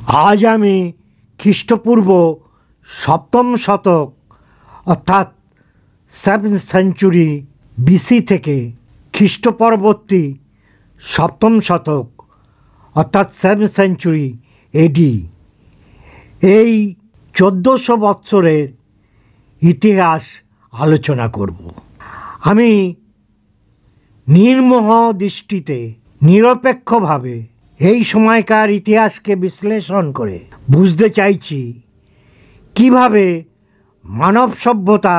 আজ আমি খ্রিস্টপূর্ব সপ্তম শতক অর্থাৎ 7th সেঞ্চুরি বিসি থেকে খ্রিস্টপরবর্তী সপ্তম শতক অর্থাৎ 7th সেঞ্চুরি এডি এই 1400 বৎসরের ইতিহাস আলোচনা করব। আমি নির্মোহ দৃষ্টিতে নিরপেক্ষভাবে এই সময়কার ইতিহাসকে বিশ্লেষণ করে বুঝতে চাইছি কিভাবে মানব সভ্যতা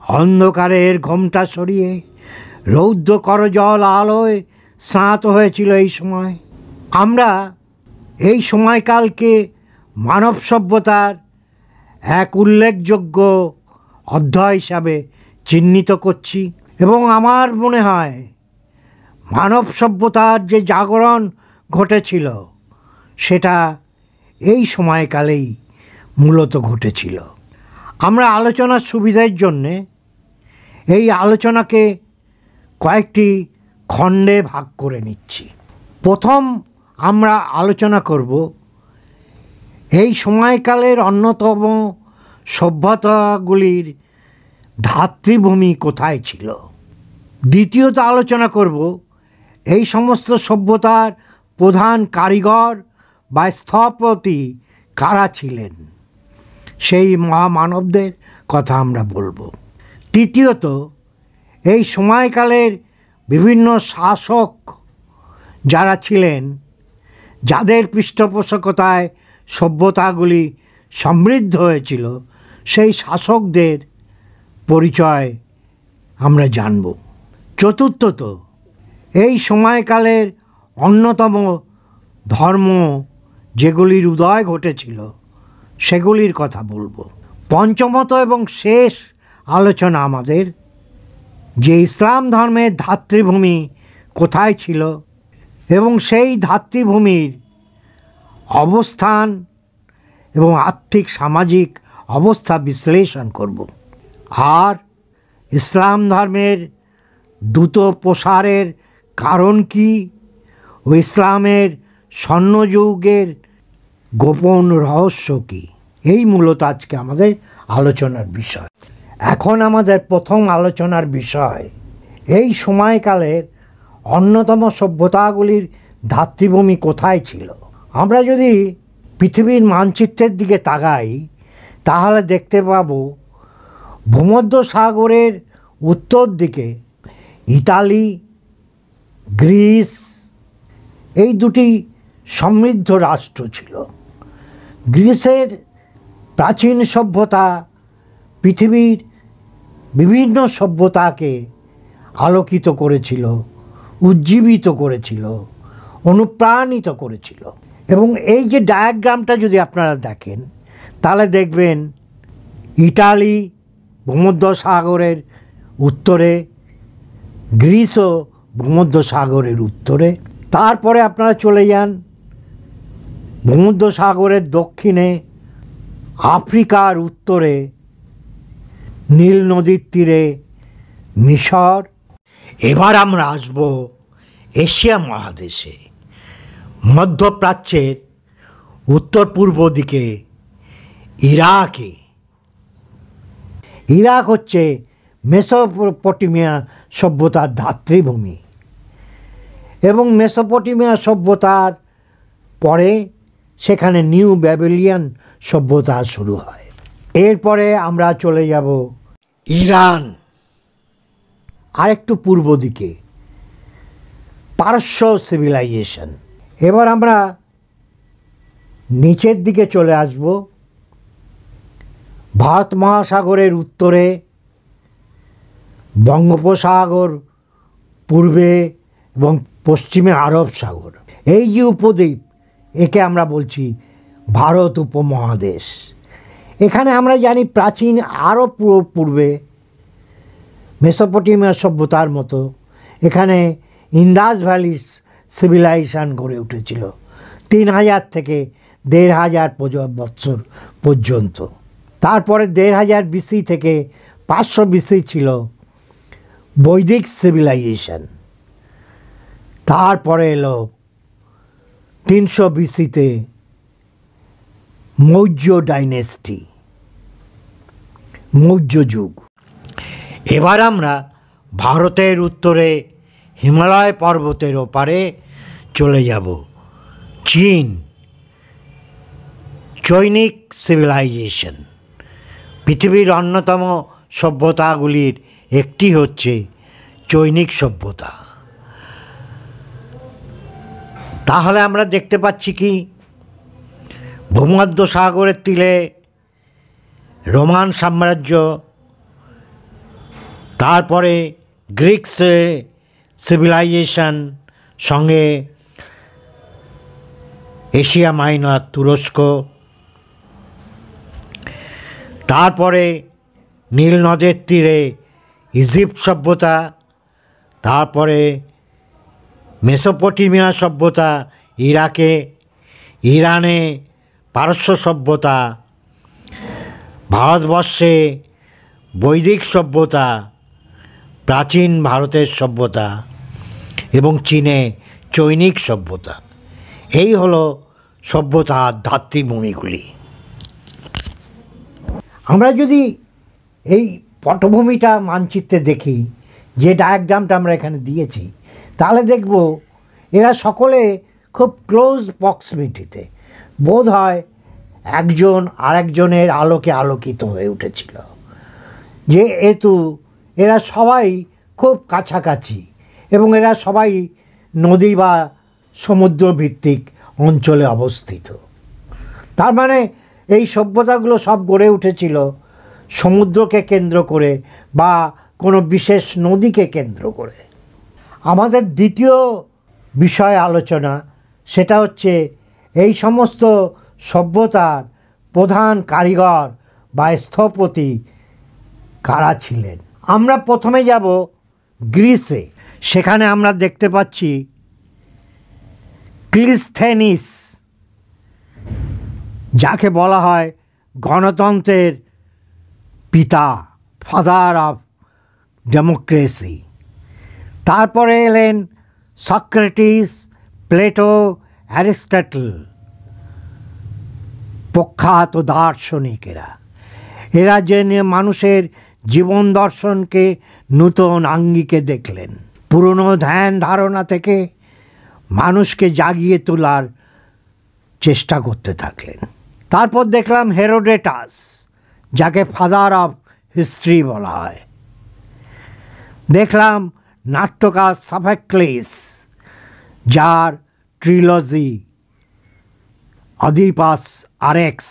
অন্ধকারের ঘোমটা সরিয়ে রৌদ্র করজল আলোয় স্নাত হয়েছিল। এই সময় আমরা এই সময়কালকে মানব সভ্যতার এক উল্লেখযোগ্য অধ্যায় হিসাবে চিহ্নিত করছি এবং আমার মনে হয় মানব সভ্যতার যে জাগরণ ঘটেছিল সেটা এই সময়কালেই মূলত ঘটেছিল। আমরা আলোচনার সুবিধার জন্যে এই আলোচনাকে কয়েকটি খণ্ডে ভাগ করে নিচ্ছি। প্রথম আমরা আলোচনা করব এই সময়কালের অন্যতম সভ্যতাগুলির ধাত্রীভূমি কোথায় ছিল। দ্বিতীয়ত আলোচনা করব এই সমস্ত সভ্যতার প্রধান কারিগর বা স্থপতি কারা ছিলেন, সেই মহামানবদের কথা আমরা বলবো। তৃতীয়ত এই সময়কালের বিভিন্ন শাসক যারা ছিলেন, যাদের পৃষ্ঠপোষকতায় সভ্যতাগুলি সমৃদ্ধ হয়েছিল, সেই শাসকদের পরিচয় আমরা জানব। চতুর্থত এই সময়কালের অন্যতম ধর্ম যেগুলির উদয় ঘটেছিল সেগুলির কথা বলবো। পঞ্চমত এবং শেষ আলোচনা আমাদের যে ইসলাম ধর্মের ধাত্রীভূমি কোথায় ছিল এবং সেই ধাত্রীভূমির অবস্থান এবং আর্থিক সামাজিক অবস্থা বিশ্লেষণ করব। আর ইসলাম ধর্মের দ্রুত প্রসারের কারণ কি ও ইসলামের স্বর্ণযুগের গোপন রহস্য কী, এই মূলত আজকে আমাদের আলোচনার বিষয়। এখন আমাদের প্রথম আলোচনার বিষয় এই সময়কালের অন্যতম সভ্যতাগুলির ধাত্রীভূমি কোথায় ছিল। আমরা যদি পৃথিবীর মানচিত্রের দিকে তাকাই তাহলে দেখতে পাব ভূমধ্যসাগরের উত্তর দিকে ইতালি, গ্রিস এই দুটি সমৃদ্ধ রাষ্ট্র ছিল। গ্রিসের প্রাচীন সভ্যতা পৃথিবীর বিভিন্ন সভ্যতাকে আলোকিত করেছিল, উজ্জীবিত করেছিল, অনুপ্রাণিত করেছিল। এবং এই যে ডায়াগ্রামটা যদি আপনারা দেখেন তাহলে দেখবেন ইটালি ভূমধ্যসাগরের উত্তরে, গ্রিসও ভূমধ্যসাগরের উত্তরে। তারপরে আপনারা চলে যান ভূমধ্যসাগরের দক্ষিণে, আফ্রিকার উত্তরে, নীল নদীর তীরে মিশর। এবার আমরা আসব এশিয়া মহাদেশে, মধ্যপ্রাচ্যের উত্তর পূর্ব দিকে ইরাকে। ইরাক হচ্ছে মেসোপটেমিয়া সভ্যতার ধাত্রীভূমি এবং মেসোপটেমিয়া সভ্যতার পরে সেখানে নিউ ব্যাবিলিয়ান সভ্যতা শুরু হয়। এরপরে আমরা চলে যাব ইরান, আরেকটু পূর্ব দিকে পারস্য সিভিলাইজেশন। এবার আমরা নিচের দিকে চলে আসব ভারত মহাসাগরের উত্তরে, বঙ্গোপসাগর পূর্বে এবং পশ্চিমে আরব সাগর। এই যে উপদ্বীপ, একে আমরা বলছি ভারত উপমহাদেশ। এখানে আমরা জানি প্রাচীন আরও পূর্বে মেসোপটেমিয়া সভ্যতার মতো এখানে ইন্দাস ভ্যালি সিভিলাইজেশন গড়ে উঠেছিল 3000 থেকে 1500 বৎসর পর্যন্ত। তারপরে 1500 বিসি থেকে 500 বিসি ছিল বৈদিক সিভিলাইজেশন। তারপরে এলো 300 বিসিতে মৌর্য ডাইনেস্টি, মৌর্য যুগ। এবার আমরা ভারতের উত্তরে হিমালয় পর্বতের ওপারে চলে যাব, চীন, চৈনিক সিভিলাইজেশন। পৃথিবীর অন্যতম সভ্যতাগুলির একটি হচ্ছে চৈনিক সভ্যতা। তাহলে আমরা দেখতে পাচ্ছি কি, ভূমধ্য সাগরের তীরে রোমান সাম্রাজ্য, তারপরে গ্রিক সিভিলাইজেশন, সঙ্গে এশিয়া মাইনর তুরস্ক, তারপরে নীল নদের তীরে ইজিপ্ট সভ্যতা, তারপরে মেসোপটেমিয়া সভ্যতা ইরাকে, ইরানে পারস্য সভ্যতা, ভারতবর্ষে বৈদিক সভ্যতা, প্রাচীন ভারতের সভ্যতা এবং চীনে চৈনিক সভ্যতা। এই হলো সভ্যতার ধাত্রীভূমিগুলি। আমরা যদি এই পটভূমিটা মানচিত্রে দেখি, যে ডায়াগ্রামটা আমরা এখানে দিয়েছি, তাহলে দেখব এরা সকলে খুব ক্লোজ প্রক্সিমিটিতে, বোধ হয় একজন আরেকজনের আলোকে আলোকিত হয়ে উঠেছিল, যেহেতু এরা সবাই খুব কাছাকাছি এবং এরা সবাই নদী বা সমুদ্রভিত্তিক অঞ্চলে অবস্থিত। তার মানে এই সভ্যতাগুলো সব গড়ে উঠেছিল সমুদ্রকে কেন্দ্র করে বা কোনো বিশেষ নদীকে কেন্দ্র করে। আমাদের দ্বিতীয় বিষয় আলোচনা, সেটা হচ্ছে এই সমস্ত সভ্যতার প্রধান কারিগর বা স্থপতি কারা ছিলেন। আমরা প্রথমে যাব গ্রিসে। সেখানে আমরা দেখতে পাচ্ছি ক্লিস্থেনিস, যাকে বলা হয় গণতন্ত্রের পিতা, ফাদার অফ ডেমোক্রেসি। তারপরে এলেন সক্রেটিস, প্লেটো, অ্যারিস্টটল, প্রখ্যাত দার্শনিকেরা। এরা যে মানুষের জীবন দর্শনকে নূতন আঙ্গিকে দেখলেন, পুরনো ধ্যান ধারণা থেকে মানুষকে জাগিয়ে তোলার চেষ্টা করতে থাকলেন। তারপর দেখলাম হেরোডেটাস, যাকে ফাদার অফ হিস্ট্রি বলা হয়। দেখলাম নাট্যকার সফোক্লেস, যার ট্রিলজি অডিপাস আরেক্স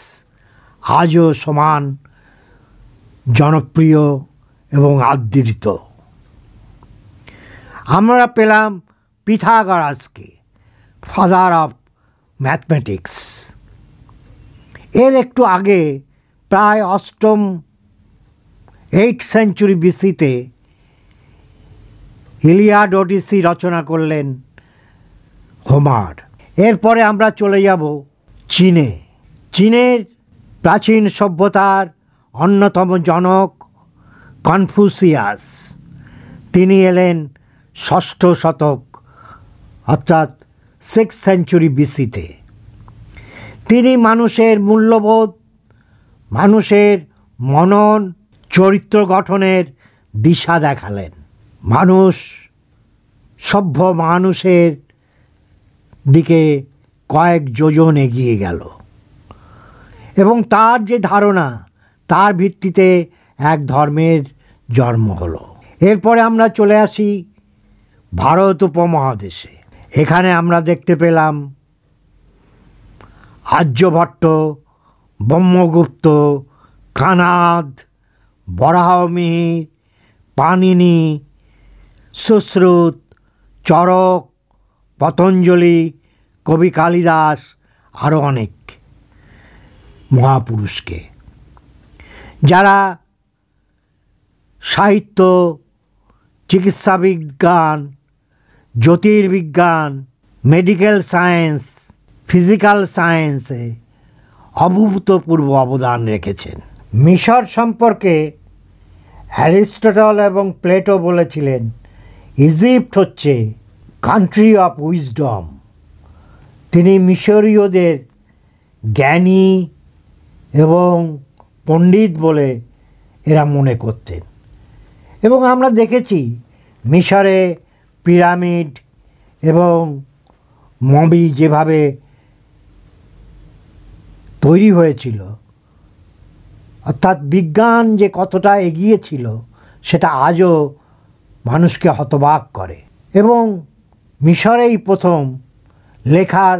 আজও সমান জনপ্রিয় এবং আদৃত। আমরা পেলাম পিথাগোরাসকে, ফাদার অফ ম্যাথমেটিক্স। এর একটু আগে, প্রায় 8th সেঞ্চুরি বিসিতে ইলিয়াড ওডিসি রচনা করলেন হোমার। এরপরে আমরা চলে যাব চীনে। চীনের প্রাচীন সভ্যতার অন্যতম জনক কনফুসিয়াস। তিনি এলেন 6ষ্ঠ শতক, অর্থাৎ 6th সেঞ্চুরি বিসিতে। তিনি মানুষের মূল্যবোধ, মানুষের মনন, চরিত্র গঠনের দিশা দেখালেন। মানুষ সভ্য মানুষের দিকে কয়েক যোজন এগিয়ে গেল এবং তার যে ধারণা, তার ভিত্তিতে এক ধর্মের জন্ম হলো। এরপরে আমরা চলে আসি ভারত উপমহাদেশে। এখানে আমরা দেখতে পেলাম আর্যভট্ট, ব্রহ্মগুপ্ত, কানাদ, বরাহমিহির, পাণিনি, সুশ্রুত, চরক, পতঞ্জলি, কবি কালিদাস, আরও অনেক মহাপুরুষকে, যারা সাহিত্য, চিকিৎসা বিজ্ঞান, জ্যোতির্বিজ্ঞান, মেডিকেল সায়েন্স, ফিজিক্যাল সায়েন্সে অভূতপূর্ব অবদান রেখেছেন। মিশর সম্পর্কে অ্যারিস্টটল এবং প্লেটো বলেছিলেন, ইজিপ্ট হচ্ছে কান্ট্রি অফ উইজডম। তিনি মিশরীয়দের জ্ঞানী এবং পণ্ডিত বলে এরা মনে করতেন। এবং আমরা দেখেছি মিশরে পিরামিড এবং মমি যেভাবে তৈরি হয়েছিল, অর্থাৎ বিজ্ঞান যে কতটা এগিয়েছিল সেটা আজও মানুষকে হতবাক করে। এবং মিশরেই প্রথম লেখার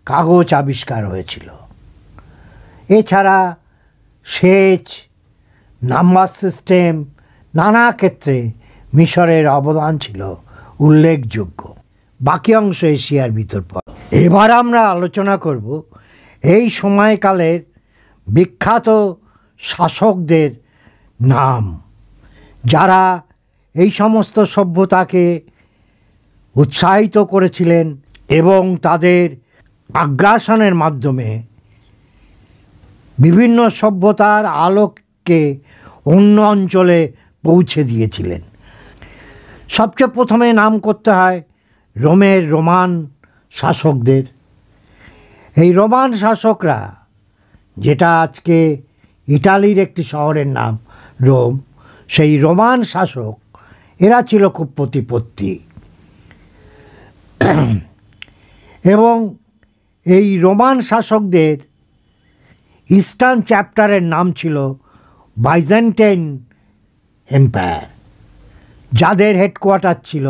কাগজ আবিষ্কার হয়েছিল। এছাড়া সেচ, নাম্বার সিস্টেম, নানা ক্ষেত্রে মিশরের অবদান ছিল উল্লেখযোগ্য। বাকি অংশ এশিয়ার ভিতর পড়ে। এবার আমরা আলোচনা করব এই সময়কালের বিখ্যাত শাসকদের নাম, যারা এই সমস্ত সভ্যতাকে উৎসাহিত করেছিলেন এবং তাদের আগ্রাসনের মাধ্যমে বিভিন্ন সভ্যতার আলোককে অন্য অঞ্চলে পৌঁছে দিয়েছিলেন। সবচেয়ে প্রথমে নাম করতে হয় রোমের রোমান শাসকদের। এই রোমান শাসকরা, যেটা আজকে ইটালির একটি শহরের নাম রোম, সেই রোমান শাসক এরা ছিল খুব প্রতিপত্তি। এবং এই রোমান শাসকদের ইস্টার্ন চ্যাপ্টারের নাম ছিল বাইজেন্টাইন এম্পায়ার, যাদের হেডকোয়ার্টার ছিল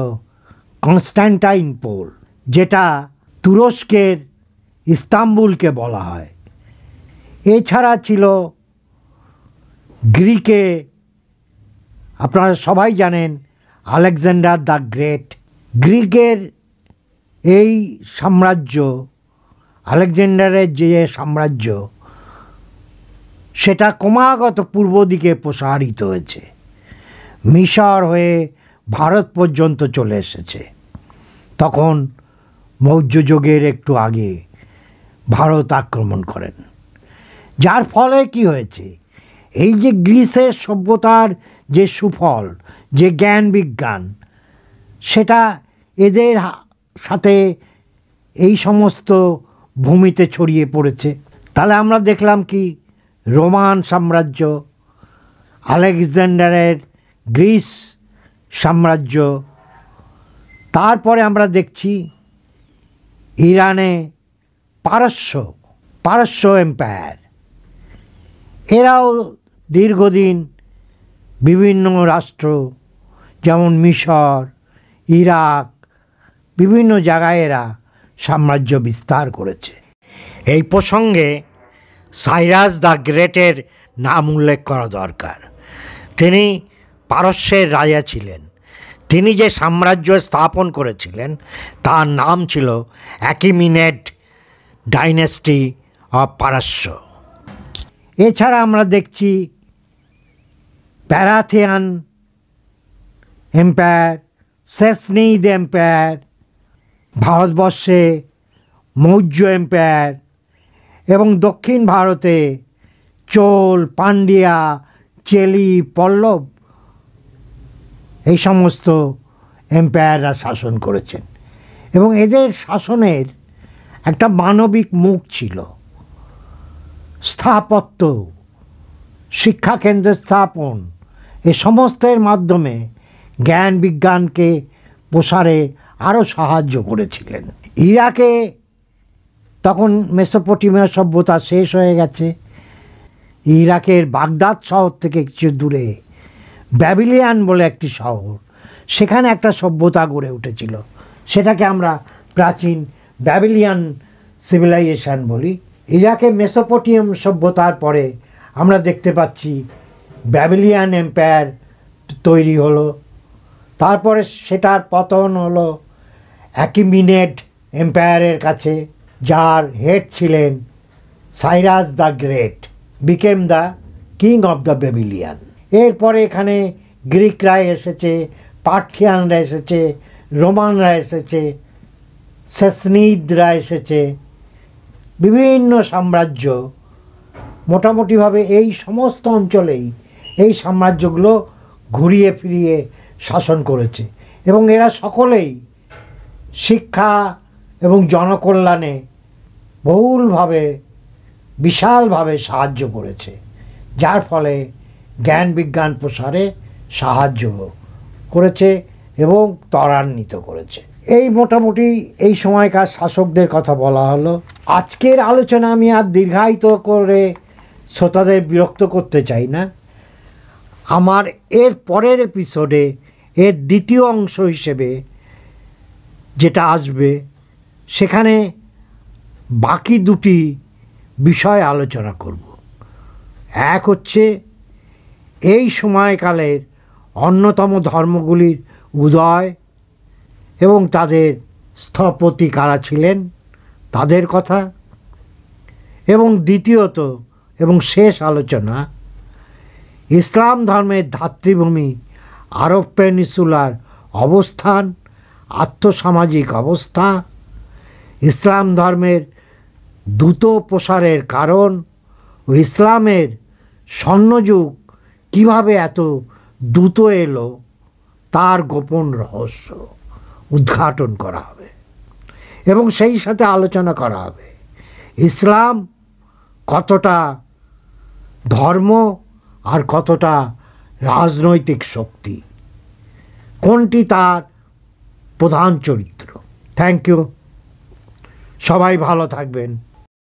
কনস্ট্যান্টাইনপোল, যেটা তুরস্কের ইস্তাম্বুলকে বলা হয়। এছাড়া ছিল গ্রিকে, আপনারা সবাই জানেন আলেকজান্ডার দ্য গ্রেট। গ্রিকের এই সাম্রাজ্য, আলেকজান্ডারের যে সাম্রাজ্য, সেটা ক্রমাগত পূর্ব দিকে প্রসারিত হয়েছে, মিশর হয়ে ভারত পর্যন্ত চলে এসেছে। তখন মৌর্য যুগের একটু আগে ভারত আক্রমণ করেন, যার ফলে কি হয়েছে, এই যে গ্রিসের সভ্যতার যে সুফল, যে জ্ঞান বিজ্ঞান, সেটা এদের সাথে এই সমস্ত ভূমিতে ছড়িয়ে পড়েছে। তাহলে আমরা দেখলাম কি, রোমান সাম্রাজ্য, আলেকজান্ডারের গ্রিস সাম্রাজ্য, তারপরে আমরা দেখছি ইরানে পারস্য এম্পায়ার। এরাও দীর্ঘদিন বিভিন্ন রাষ্ট্র যেমন মিশর, ইরাক, বিভিন্ন জায়গায় এরা সাম্রাজ্য বিস্তার করেছে। এই প্রসঙ্গে সাইরাস দ্য গ্রেটের নাম উল্লেখ করা দরকার। তিনি পারস্যের রাজা ছিলেন। তিনি যে সাম্রাজ্য স্থাপন করেছিলেন তার নাম ছিল অ্যাকিমিনেড ডাইনেস্টি অফ পারস্য। এছাড়া আমরা দেখছি প্যারাথিয়ান এম্পায়ার, সেসনিদ এম্পায়ার, ভারতবর্ষে মৌর্য এম্পায়ার, এবং দক্ষিণ ভারতে চোল, পান্ডিয়া, চেলি, পল্লব, এই সমস্ত এম্পায়াররা শাসন করেছেন। এবং এদের শাসনের একটা মানবিক মুখ ছিল। স্থাপত্য, শিক্ষাকেন্দ্রের স্থাপন, এ সমস্তের মাধ্যমে জ্ঞান বিজ্ঞানকে প্রসারে আরও সাহায্য করেছিলেন। ইরাকে তখন মেসোপটেমিয়া সভ্যতা শেষ হয়ে গেছে। ইরাকের বাগদাদ শহর থেকে কিছু দূরে ব্যাবিলিয়ান বলে একটি শহর, সেখানে একটা সভ্যতা গড়ে উঠেছিল। সেটাকে আমরা প্রাচীন ব্যাবিলিয়ান সিভিলাইজেশন বলি। ইরাকে মেসোপটেমিয়াম সভ্যতার পরে আমরা দেখতে পাচ্ছি ব্যাবিলিয়ান এম্পায়ার তৈরি হলো। তারপরে সেটার পতন হলো অ্যাকিমিনেড এম্পায়ারের কাছে, যার হেড ছিলেন Cyrus the great, became the king of the Babylonian. এরপরে এখানে গ্রিকরা এসেছে, পার্থিয়ানরা এসেছে, রোমানরা এসেছে, সেসনিদরা এসেছে, বিভিন্ন সাম্রাজ্য মোটামুটিভাবে এই সমস্ত অঞ্চলেই এই সাম্রাজ্যগুলো ঘুরিয়ে ফিরিয়ে শাসন করেছে। এবং এরা সকলেই শিক্ষা এবং জনকল্যাণে বহুলভাবে বিশালভাবে সাহায্য করেছে, যার ফলে জ্ঞান বিজ্ঞান প্রসারে সাহায্য করেছে এবং ত্বরান্বিত করেছে। এই মোটামুটি এই সময়কার শাসকদের কথা বলা হলো। আজকের আলোচনা আমি আর দীর্ঘায়িত করে শ্রোতাদের বিরক্ত করতে চাই না। আমার এর পরের এপিসোডে এর দ্বিতীয় অংশ হিসেবে যেটা আসবে, সেখানে বাকি দুটি বিষয় আলোচনা করব। এক হচ্ছে এই সময়কালের অন্যতম ধর্মগুলির উদয় এবং তাদের স্থপতি কারা ছিলেন তাদের কথা, এবং দ্বিতীয়ত এবং শেষ আলোচনা ইসলাম ধর্মের ধাত্রীভূমি আরব পেনিনসুলার অবস্থান, আর্থসামাজিক অবস্থা, ইসলাম ধর্মের দ্রুত প্রসারের কারণ ও ইসলামের স্বর্ণযুগ কীভাবে এত দ্রুত এলো তার গোপন রহস্য উদ্ঘাটন করা হবে এবং সেই সাথে আলোচনা করা হবে ইসলাম কতটা ধর্ম আর কতটা রাজনৈতিক শক্তি, কোনটি তার প্রধান চরিত্র। থ্যাংক ইউ, সবাই ভালো থাকবেন।